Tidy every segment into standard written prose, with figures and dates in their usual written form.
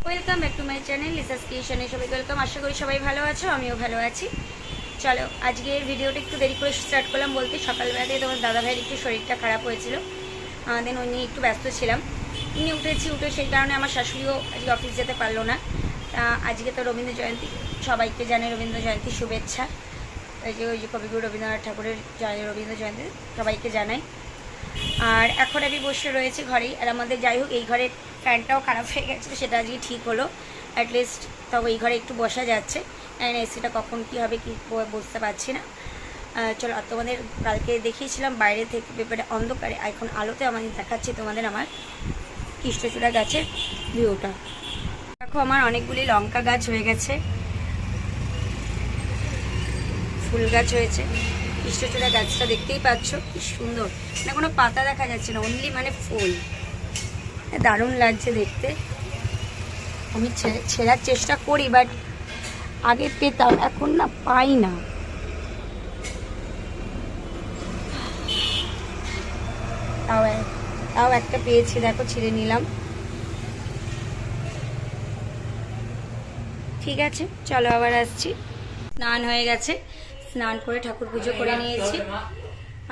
Welcome back to my channel Lisa's ক্রিয়েশনে সবাই welcome. আশা করি সবাই ভালো আছো, আমিও ভালো আছি। চলো আজকের ভিডিওটা একটু দেরি করে স্টার্ট করলাম বলতে, সকালবেলাতে তোমার দাদাভাইয়ের একটু শরীরটা খারাপ হয়েছিল, দেন ওই নিয়ে একটু ব্যস্ত ছিলাম। নিয়ে উঠে সেই কারণে আমার শাশুড়িও আজকে অফিস যেতে পারলো না। আজকে তো রবীন্দ্র জয়ন্তী, সবাইকে জানে রবীন্দ্র জয়ন্তীর শুভেচ্ছা। ওই যে কবিগুরু রবীন্দ্রনাথ ঠাকুরের রবীন্দ্র জয়ন্তী সবাইকে জানাই। আর এখন আমি বসে রয়েছি ঘরেই। আর আমাদের যাই হোক এই ঘরের ফ্যানটাও খারাপ হয়ে গেছে, সেটা আজকে ঠিক হলো অ্যাটলিস্ট। তবে এই ঘরে একটু বসা যাচ্ছে, এসিটা কখন কী হবে কি বুঝতে পারছি না। চলো, আর তোমাদের কালকে দেখিয়েছিলাম বাইরে থেকে পেপারে অন্ধকারে, এখন আলোতে আমাদের দেখাচ্ছি তোমাদের আমার কৃষ্ণচূড়া গাছের ভিউটা। দেখো আমার অনেকগুলি লঙ্কা গাছ হয়ে গেছে, ফুল গাছ হয়েছে। কৃষ্ণচূড়া গাছটা দেখতেই পাচ্ছ কি সুন্দর, না কোনো পাতা দেখা যাচ্ছে না, অনলি মানে ফুল। দারুণ লাগছে দেখতে। আমি ছেঁড়ার চেষ্টা করি, বাট আগে পেতাম, এখন না পাই না। তাও একটা পেয়েছি, দেখো ছিঁড়ে নিলাম। ঠিক আছে চলো আবার আসছি। স্নান হয়ে গেছে, স্নান করে ঠাকুর পুজো করে নিয়েছি।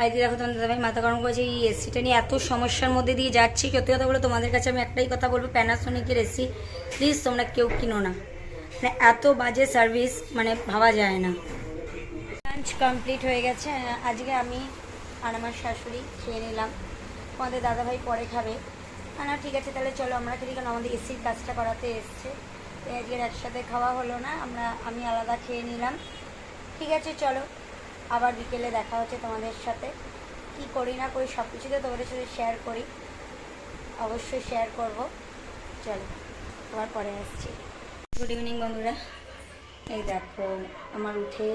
আজকে দেখো তোমাদের দাদাভাই মাথা গরম করেছে এই এসিটা নিয়ে, এত সমস্যার মধ্যে দিয়ে যাচ্ছি। সত্যি কথা বলো তোমাদের কাছে আমি একটাই কথা বলবো, প্যানাসোনিকের এসি প্লিজ তোমরা কেউ কিনো না, মানে এত বাজে সার্ভিস, মানে ভাবা যায় না। লাঞ্চ কমপ্লিট হয়ে গেছে, আজকে আমি আর আমার শাশুড়ি খেয়ে নিলাম, তোমাদের দাদাভাই পরে খাবে। না ঠিক আছে তাহলে চলো আমরা খেলি, কারণ আমাদের এসির কাজটা করাতে এসছে, আজকের একসাথে খাওয়া হলো না, আমি আলাদা খেয়ে নিলাম। ঠিক আছে চলো আবার বিকেলে দেখা হচ্ছে তোমাদের সাথে। কি করি না করি সব কিছুতে তোমাদের সাথে শেয়ার করি, অবশ্যই শেয়ার করব। চলো আবার পরে আসছি। গুড ইভিনিং বন্ধুরা। এই দেখো আমার উঠে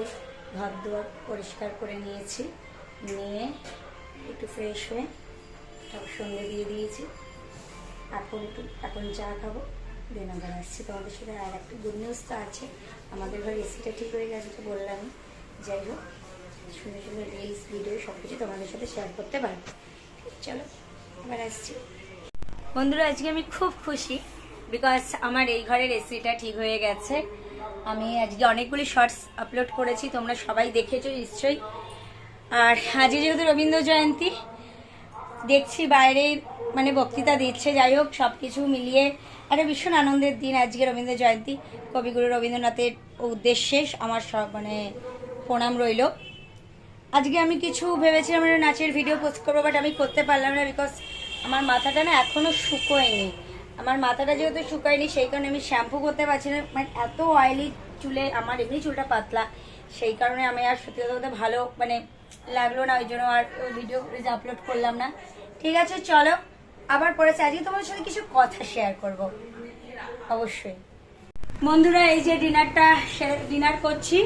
ঘর দুয়ার পরিষ্কার করে নিয়েছি, নিয়ে একটু ফ্রেশ হয়ে তারপর সন্ধ্যে দিয়ে দিয়েছি। এখন চা খাবো, দেন আবার আসছি তোমাদের সাথে। আর একটা গুড নিউজ তো আছে, আমাদের ঘরে এসিটা ঠিক হয়ে গেছে তো বললামই। যাই হোক সুন্দর সুন্দর রিলস ভিডিও সব কিছু তোমাদের সাথে শেয়ার করতে পারবো। চলো আবার আসছি বন্ধুরা। আজকে আমি খুব খুশি, বিকজ আমার এই ঘরের এসিটা ঠিক হয়ে গেছে। আমি আজকে অনেকগুলি শর্টস আপলোড করেছি, তোমরা সবাই দেখেছো নিশ্চয়ই। আর আজকে যেহেতু রবীন্দ্র জয়ন্তী, দেখছি বাইরে মানে বক্তৃতা দিচ্ছে, যাই হোক সব কিছু মিলিয়ে একটা ভীষণ আনন্দের দিন আজকে রবীন্দ্র জয়ন্তী। কবিগুরু রবীন্দ্রনাথের উদ্দেশ্যে আমার সব মানে প্রণাম রইল। আজকে আমি কিছু ভেবেছিলাম নাচের ভিডিও পোস্ট করবো, বাট আমি করতে পারলাম না, বিকজ আমার মাথাটা না এখনও শুকোয়নি। আমার মাথাটা যেহেতু শুকায়নি সেই কারণে আমি শ্যাম্পু করতে পারছি না, মানে এত অয়েলি চুলে, আমার এমনি চুলটা পাতলা, সেই কারণে আমি আর সত্যি কথা বলতে ভালো মানে লাগলো না, ওই জন্য আর ভিডিও আপলোড করলাম না। ঠিক আছে চলো আবার পরেছে। আজকে তোমাদের সাথে কিছু কথা শেয়ার করব অবশ্যই। বন্ধুরা এই যে ডিনার করছি।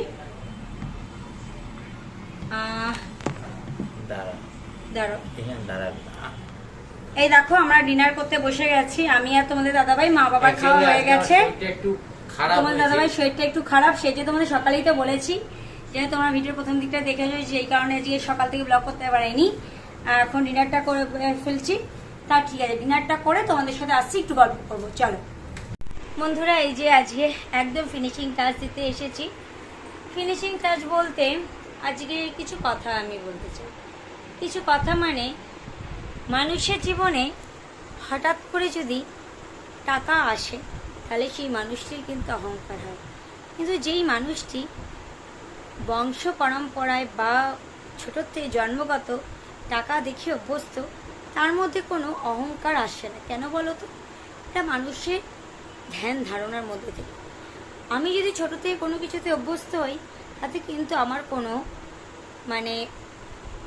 এই দেখো আমরা ডিনার করতে বসে গেছি, আমি আর তোমাদের দাদাভাই। মা বাবার খাওয়া হয়ে গেছে, তোমাদের দাদাভাই শরীরটা একটু খারাপ, সেই যে তোমাদের সকালেই তো বলেছি, যেহেতু তোমরা ভিডিওর প্রথম দিকটা দেখেছো, যেই কারণে আজকে সকাল থেকে ব্লগ করতে পারিনি। এখন ডিনারটা করে ফেলছি। তা ঠিক আছে, ডিনারটা করে তোমাদের সাথে আসছি, একটু গল্প করবো। চলো বন্ধুরা এই যে আজকে একদম ফিনিশিং টাচ দিতে এসেছি। ফিনিশিং টাচ বলতে আজকে কিছু কথা আমি বলতে চাই। কিছু কথা মানে মানুষের জীবনে হঠাৎ করে যদি টাকা আসে তাহলে সেই মানুষটির কিন্তু অহংকার হয়, কিন্তু যেই মানুষটি বংশ পরম্পরায় বা ছোটোর থেকে জন্মগত টাকা দেখে অভ্যস্ত, তার মধ্যে কোনো অহংকার আসে না। কেন বলো তো? এটা মানুষের ধ্যান ধারণার মধ্যে থেকে। আমি যদি ছোটো থেকে কোনো কিছুতে অভ্যস্ত হই তাতে কিন্তু আমার কোনো মানে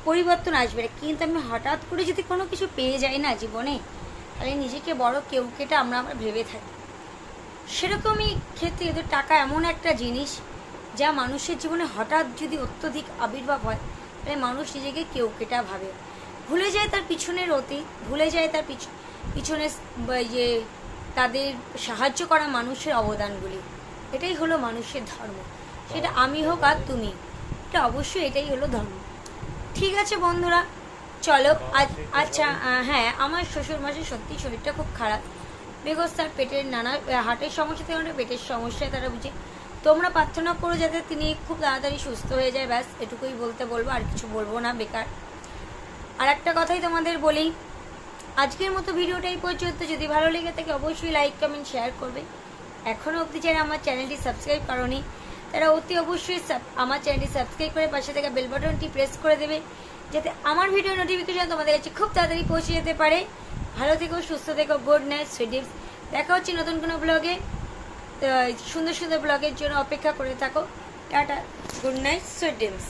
পরিবর্তন আসবে না, কিন্তু আমি হঠাৎ করে যদি কোনো কিছু পেয়ে যাই না জীবনে, তাহলে নিজেকে বড় কেউকেটা আমরা ভেবে থাকি। সেরকমই ক্ষেত্রে তো টাকা এমন একটা জিনিস যা মানুষের জীবনে হঠাৎ যদি অত্যধিক আবির্ভাব হয়, তাহলে মানুষ নিজেকে কেউকেটা ভাবে, ভুলে যায় তার পিছনের অতীত, ভুলে যায় তার পিছনে যে তাদের সাহায্য করা মানুষের অবদানগুলি। এটাই হলো মানুষের ধর্ম, সেটা আমি হোক আর তুমি, এটা অবশ্যই এটাই হলো ধর্ম। ঠিক আছে বন্ধুরা চলো আচ্ছা হ্যাঁ, আমার শ্বশুর মশাই সত্যি শরীরটা খুব খারাপ, বিকজ তার পেটের নানা হার্টের সমস্যা থেকে পেটের সমস্যায় তারা বুঝে। তোমরা প্রার্থনা করো যাতে তিনি খুব তাড়াতাড়ি সুস্থ হয়ে যায়, ব্যাস এটুকুই বলবো, আর কিছু বলবো না, বেকার। আর একটা কথাই তোমাদের বলি, আজকের মতো ভিডিওটা এই পর্যন্ত। যদি ভালো লেগে থাকে অবশ্যই লাইক কমেন্ট শেয়ার করবে। এখনও অবধি যারা আমার চ্যানেলটি সাবস্ক্রাইব করোনি তারা অতি অবশ্যই আমার চ্যানেলটি সাবস্ক্রাইব করে পাশে থাকা বেল বাটনটি প্রেস করে দেবে, যাতে আমার ভিডিও নোটিফিকেশন তোমাদের কাছে খুব তাড়াতাড়ি পৌঁছে যেতে পারে। ভালো থেকো, সুস্থ থেকো, গুড নাইট, সুইট ড্রিমস। দেখা হচ্ছে নতুন কোনো ব্লগে। সুন্দর সুন্দর ব্লগের জন্য অপেক্ষা করে থাকো। Tata, good night, sweet dreams.